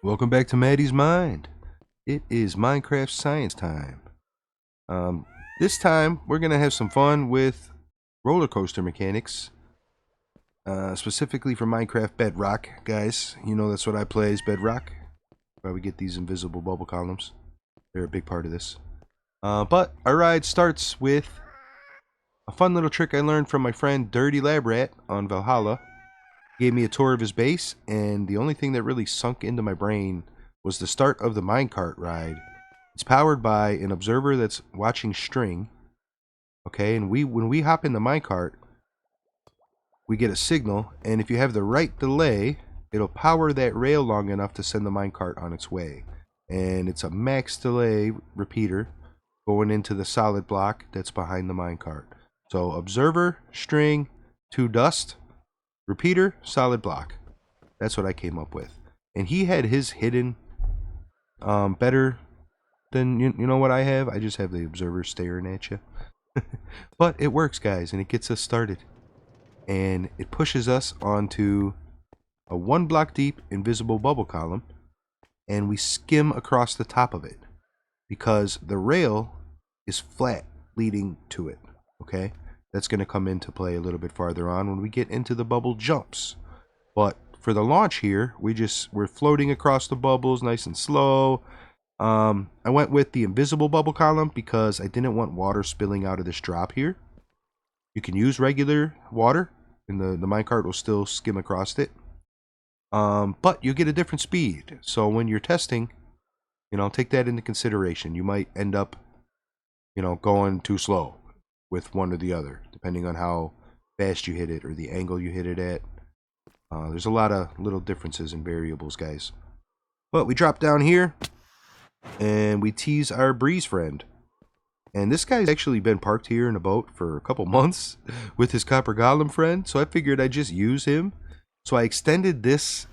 Welcome back to Maddie's Mind. It is Minecraft science time. This time we're gonna have some fun with roller coaster mechanics, specifically for Minecraft Bedrock, guys. You know that's what I play is Bedrock. Why we get these invisible bubble columns. They're a big part of this. But our ride starts with a fun little trick I learned from my friend Dirty Lab Rat on Valhalla. He gave me a tour of his base, and the only thing that really sunk into my brain was the start of the minecart ride. It's powered by an observer that's watching string. Okay, and when we hop in the minecart, we get a signal, and if you have the right delay, it'll power that rail long enough to send the minecart on its way. And it's a max delay repeater going into the solid block that's behind the minecart. So observer, string, to dust, repeater, solid block. That's what I came up with. And he had his hidden better than you know what I have. I just have the observer staring at you. But it works, guys, and it gets us started. And it pushes us onto a 1 block deep invisible bubble column, and we skim across the top of it because the rail is flat leading to it. Okay, that's going to come into play a little bit farther on when we get into the bubble jumps. But for the launch here, we're floating across the bubbles nice and slow. I went with the invisible bubble column because I didn't want water spilling out of this drop here. You can use regular water, and the minecart will still skim across it. But you get a different speed. So when you're testing, take that into consideration. You might end up, going too slow with one or the other, depending on how fast you hit it or the angle you hit it at. There's a lot of little differences and variables, guys. But we drop down here, and we tease our breeze friend. And this guy's actually been parked here in a boat for a couple months with his copper golem friend, so I figured I'd just use him. So I extended this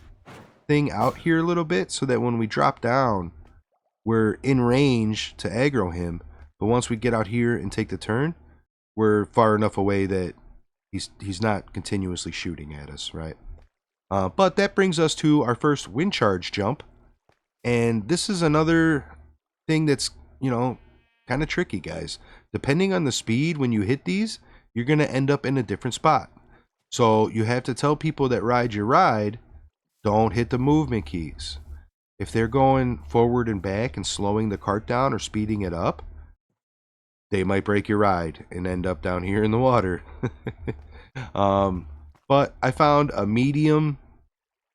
thing out here a little bit so that when we drop down, we're in range to aggro him. But once we get out here and take the turn, we're far enough away that he's not continuously shooting at us, right? But that brings us to our first wind charge jump. And this is another thing that's, kind of tricky, guys. Depending on the speed when you hit these, you're going to end up in a different spot. So you have to tell people that ride your ride, don't hit the movement keys. If they're going forward and back and slowing the cart down or speeding it up, they might break your ride and end up down here in the water. But I found a medium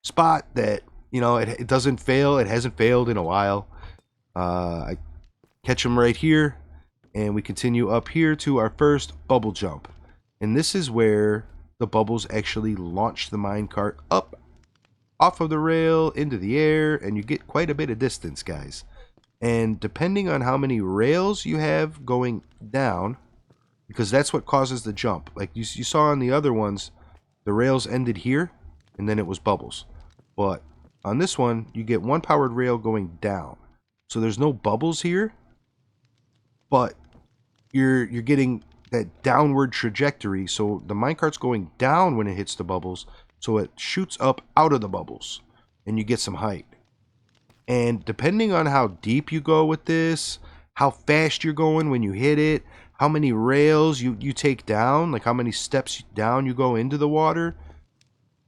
spot that, it doesn't fail. It hasn't failed in a while. I catch them right here, and we continue up here to our first bubble jump. And this is where the bubbles actually launch the minecart up off of the rail into the air, and you get quite a bit of distance, guys. And depending on how many rails you have going down, because that's what causes the jump. Like you saw on the other ones, the rails ended here, and then it was bubbles. But on this one, you get one powered rail going down. So there's no bubbles here, but you're getting that downward trajectory. So the minecart's going down when it hits the bubbles, so it shoots up out of the bubbles, and you get some height. And depending on how deep you go with this, how fast you're going when you hit it, how many rails you take down, like how many steps down you go into the water,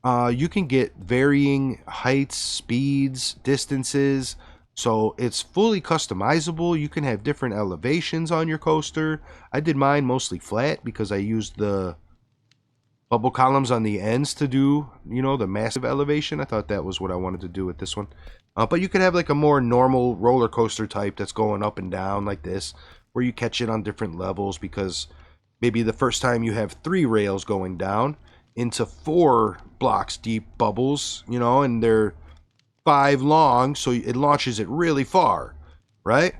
you can get varying heights, speeds, distances. So it's fully customizable. You can have different elevations on your coaster. I did mine mostly flat because I used the bubble columns on the ends to do, the massive elevation. I thought that was what I wanted to do with this one. But you could have like a more normal roller coaster type that's going up and down like this, where you catch it on different levels because maybe the first time you have 3 rails going down into 4 blocks deep bubbles, and they're 5 long, so it launches it really far, right?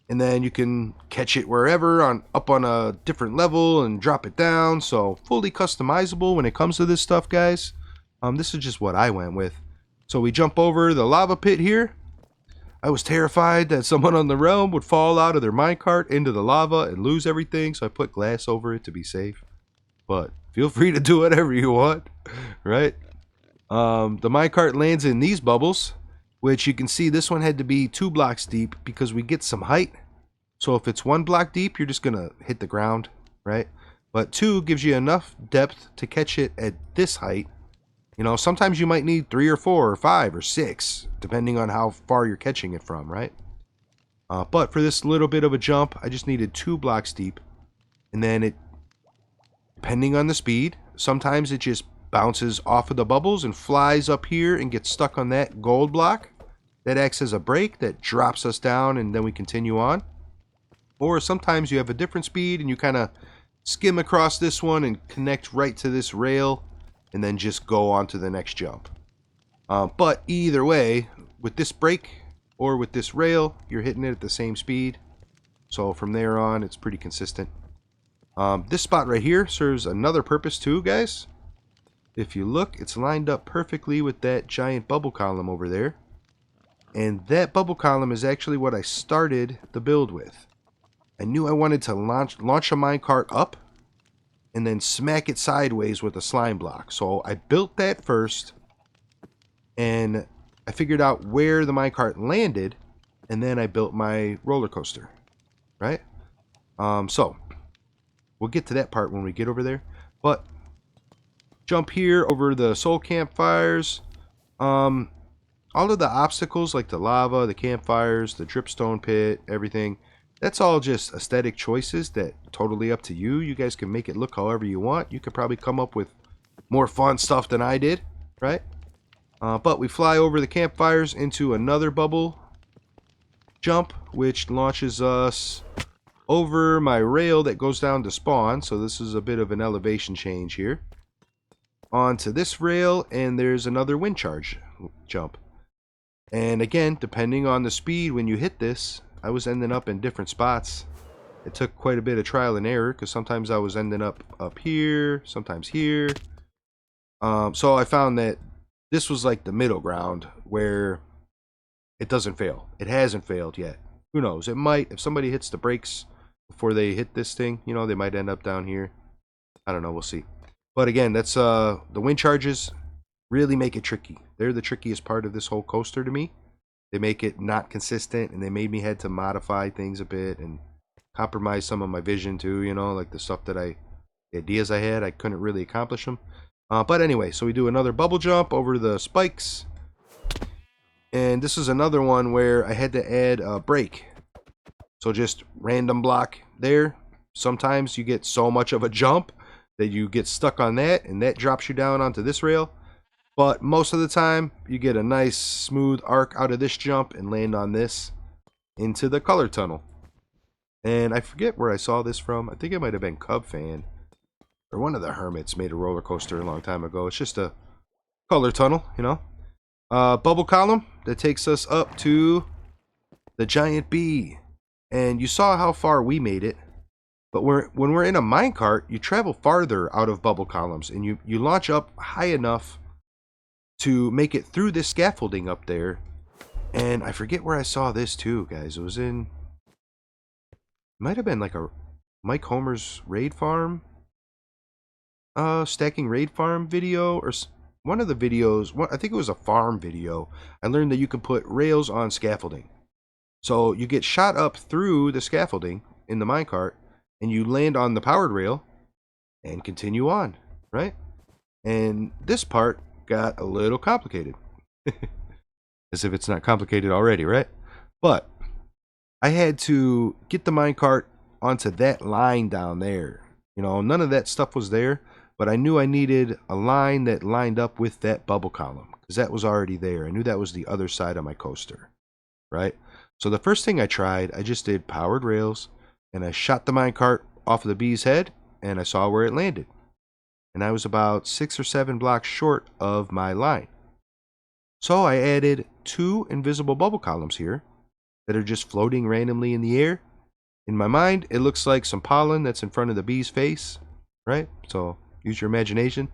And then you can catch it wherever up on a different level and drop it down. So fully customizable when it comes to this stuff, guys. This is just what I went with. So we jump over the lava pit here. I was terrified that someone on the realm would fall out of their minecart into the lava and lose everything, so I put glass over it to be safe. But feel free to do whatever you want, right? The minecart lands in these bubbles, which you can see this one had to be 2 blocks deep because we get some height. So if it's 1 block deep, you're just gonna hit the ground, right? But 2 gives you enough depth to catch it at this height. You know, sometimes you might need 3 or 4 or 5 or 6, depending on how far you're catching it from, right? But for this little bit of a jump, I just needed 2 blocks deep. And then it, depending on the speed, sometimes it just bounces off of the bubbles and flies up here and gets stuck on that gold block. That acts as a brake that drops us down and then we continue on. Or sometimes you have a different speed and you kind of skim across this one and connect right to this rail and then just go on to the next jump. But either way, with this brake or with this rail, you're hitting it at the same speed. So from there on, it's pretty consistent. This spot right here serves another purpose too, guys. If you look, it's lined up perfectly with that giant bubble column over there. And that bubble column is actually what I started the build with. I knew I wanted to launch a minecart up and then smack it sideways with a slime block. So I built that first and I figured out where the minecart landed and then I built my roller coaster, right? So we'll get to that part when we get over there. But jump here over the soul campfires. All of the obstacles like the lava, the campfires, the dripstone pit, everything, that's all just aesthetic choices that totally up to you. You guys can make it look however you want. You could probably come up with more fun stuff than I did, right? But we fly over the campfires into another bubble jump, which launches us over my rail that goes down to spawn. So this is a bit of an elevation change here. Onto this rail, and there's another wind charge jump. And again, depending on the speed when you hit this, I was ending up in different spots. It took quite a bit of trial and error because sometimes I was ending up here, sometimes here. So I found that this was like the middle ground where it doesn't fail. It hasn't failed yet. Who knows? It might. If somebody hits the brakes before they hit this thing, you know, they might end up down here. I don't know. We'll see. But again, that's the wind charges really make it tricky. They're the trickiest part of this whole coaster to me. They make it not consistent, and they made me had to modify things a bit and compromise some of my vision too, you know, like the stuff that the ideas I had, I couldn't really accomplish them. But anyway, so we do another bubble jump over the spikes. And this is another one where I had to add a brake. So just random block there. Sometimes you get so much of a jump that you get stuck on that, and that drops you down onto this rail. But most of the time, you get a nice smooth arc out of this jump and land on this into the color tunnel. And I forget where I saw this from. I think it might have been Cub Fan. Or one of the hermits made a roller coaster a long time ago. It's just a color tunnel, you know. Bubble column that takes us up to the giant bee. And you saw how far we made it. But when we're in a minecart, you travel farther out of bubble columns. And you launch up high enough to make it through this scaffolding up there. And I forget where I saw this too, guys. It was in... might have been like a Mike Homer's Raid Farm. Stacking Raid Farm video. Or one of the videos. I think it was a farm video. I learned that you can put rails on scaffolding. So you get shot up through the scaffolding in the minecart. And you land on the powered rail. And continue on. Right? And this part got a little complicated. As if it's not complicated already, right? But I had to get the minecart onto that line down there. You know, none of that stuff was there, but I knew I needed a line that lined up with that bubble column because that was already there. I knew that was the other side of my coaster, right? So the first thing I tried, I just did powered rails and I shot the minecart off of the bee's head and I saw where it landed. And I was about 6 or 7 blocks short of my line. So I added 2 invisible bubble columns here that are just floating randomly in the air. In my mind, it looks like some pollen that's in front of the bee's face, right? So use your imagination.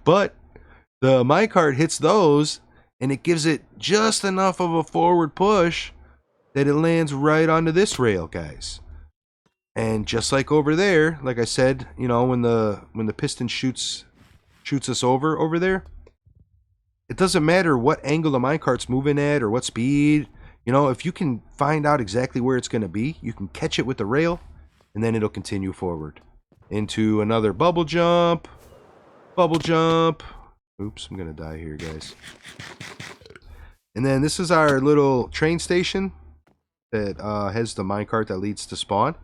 But the minecart hits those and it gives it just enough of a forward push that it lands right onto this rail, guys. And just like over there, like I said, you know, when the piston shoots us over there, it doesn't matter what angle the minecart's moving at or what speed. You know, if you can find out exactly where it's going to be, you can catch it with the rail, and then it'll continue forward. Into another bubble jump. Bubble jump. Oops, I'm going to die here, guys. And then this is our little train station that has the minecart that leads to spawn.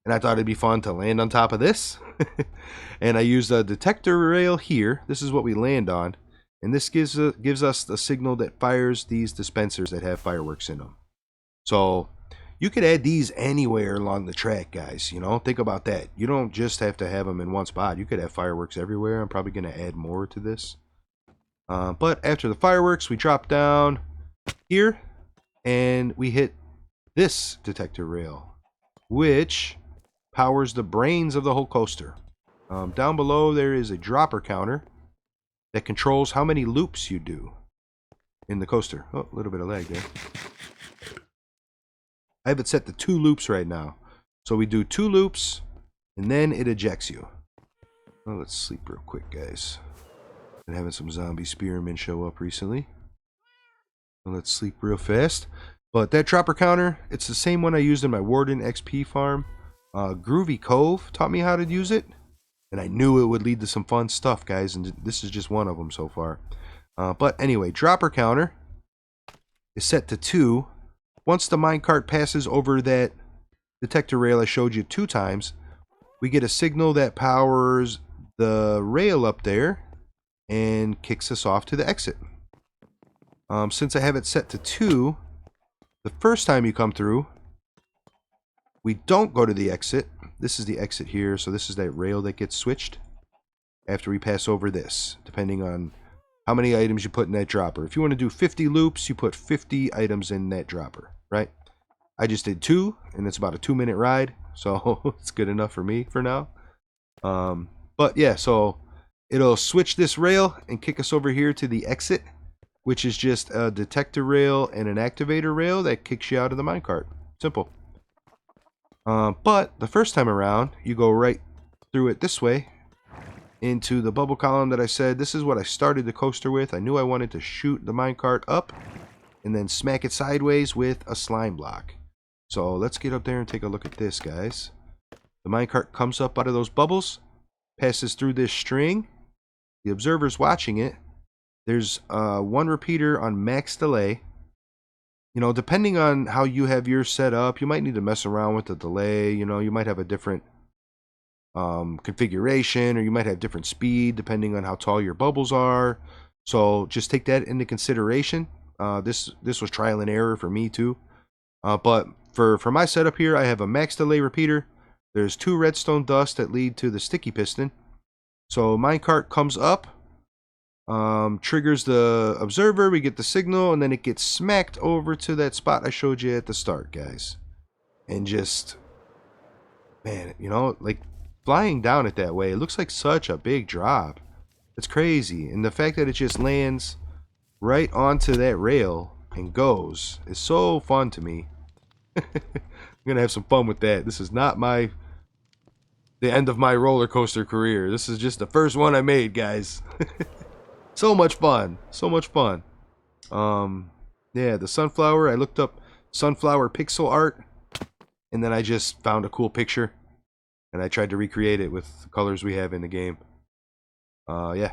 And I thought it'd be fun to land on top of this. And I used a detector rail here. This is what we land on. And this gives us the signal that fires these dispensers that have fireworks in them. So you could add these anywhere along the track, guys. You know, think about that. You don't just have to have them in one spot. You could have fireworks everywhere. I'm probably going to add more to this. But after the fireworks, we drop down here and we hit this detector rail, which powers the brains of the whole coaster. Down below there is a dropper counter that controls how many loops you do in the coaster. Oh, a little bit of lag there. I have it set to 2 loops right now. So we do 2 loops and then it ejects you. Well, let's sleep real quick, guys. Been having some zombie spearmen show up recently. Well, let's sleep real fast. But that dropper counter, it's the same one I used in my Warden XP farm. Groovy Cove taught me how to use it. And I knew it would lead to some fun stuff, guys. And this is just one of them so far. But anyway, dropper counter is set to 2. Once the minecart passes over that detector rail I showed you 2 times, we get a signal that powers the rail up there and kicks us off to the exit. Since I have it set to 2, the first time you come through, we don't go to the exit. This is the exit here, so this is that rail that gets switched after we pass over this, depending on how many items you put in that dropper. If you want to do 50 loops, you put 50 items in that dropper, right? I just did 2, and it's about a 2-minute ride, so it's good enough for me for now. But yeah, so it'll switch this rail and kick us over here to the exit, which is just a detector rail and an activator rail that kicks you out of the minecart. Simple. But the first time around, you go right through it this way into the bubble column that I said. This is what I started the coaster with. I knew I wanted to shoot the minecart up and then smack it sideways with a slime block. So let's get up there and take a look at this, guys. The minecart comes up out of those bubbles, passes through this string. The observer's watching it. There's 1 repeater on max delay. You know, depending on how you have yours set up, you might need to mess around with the delay. You know, you might have a different configuration, or you might have different speed depending on how tall your bubbles are. So just take that into consideration. This was trial and error for me too. But for my setup here, I have a max delay repeater. There's 2 redstone dust that lead to the sticky piston. So minecart comes up, triggers the observer, we get the signal, and then it gets smacked over to that spot I showed you at the start, guys. And just, man, you know, like flying down it that way, it looks like such a big drop. It's crazy. And the fact that it just lands right onto that rail and goes is so fun to me. I'm gonna have some fun with that. This is not the end of my roller coaster career. This is just the first one I made, guys. So much fun. So much fun. Yeah, the sunflower. I looked up sunflower pixel art, and then I just found a cool picture, and I tried to recreate it with the colors we have in the game. Yeah.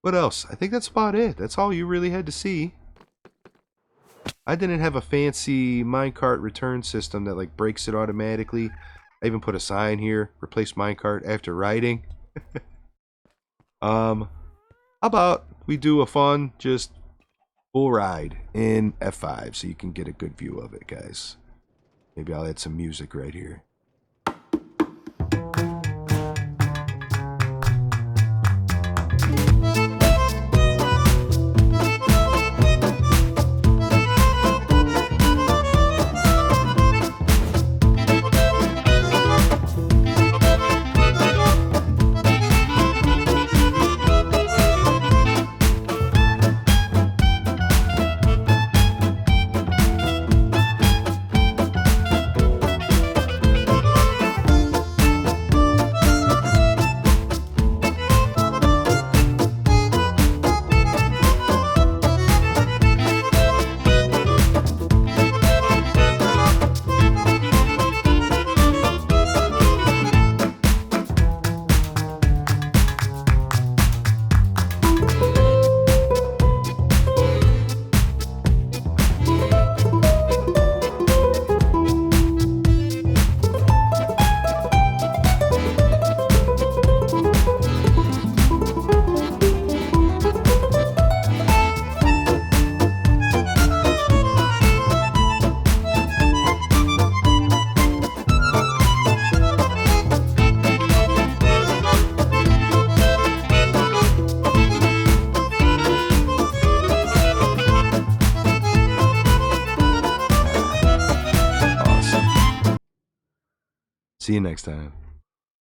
What else? I think that's about it. That's all you really had to see. I didn't have a fancy minecart return system that like breaks it automatically. I even put a sign here, replace minecart after riding. How about we do a fun, just full ride in F5 so you can get a good view of it, guys. Maybe I'll add some music right here. See you next time.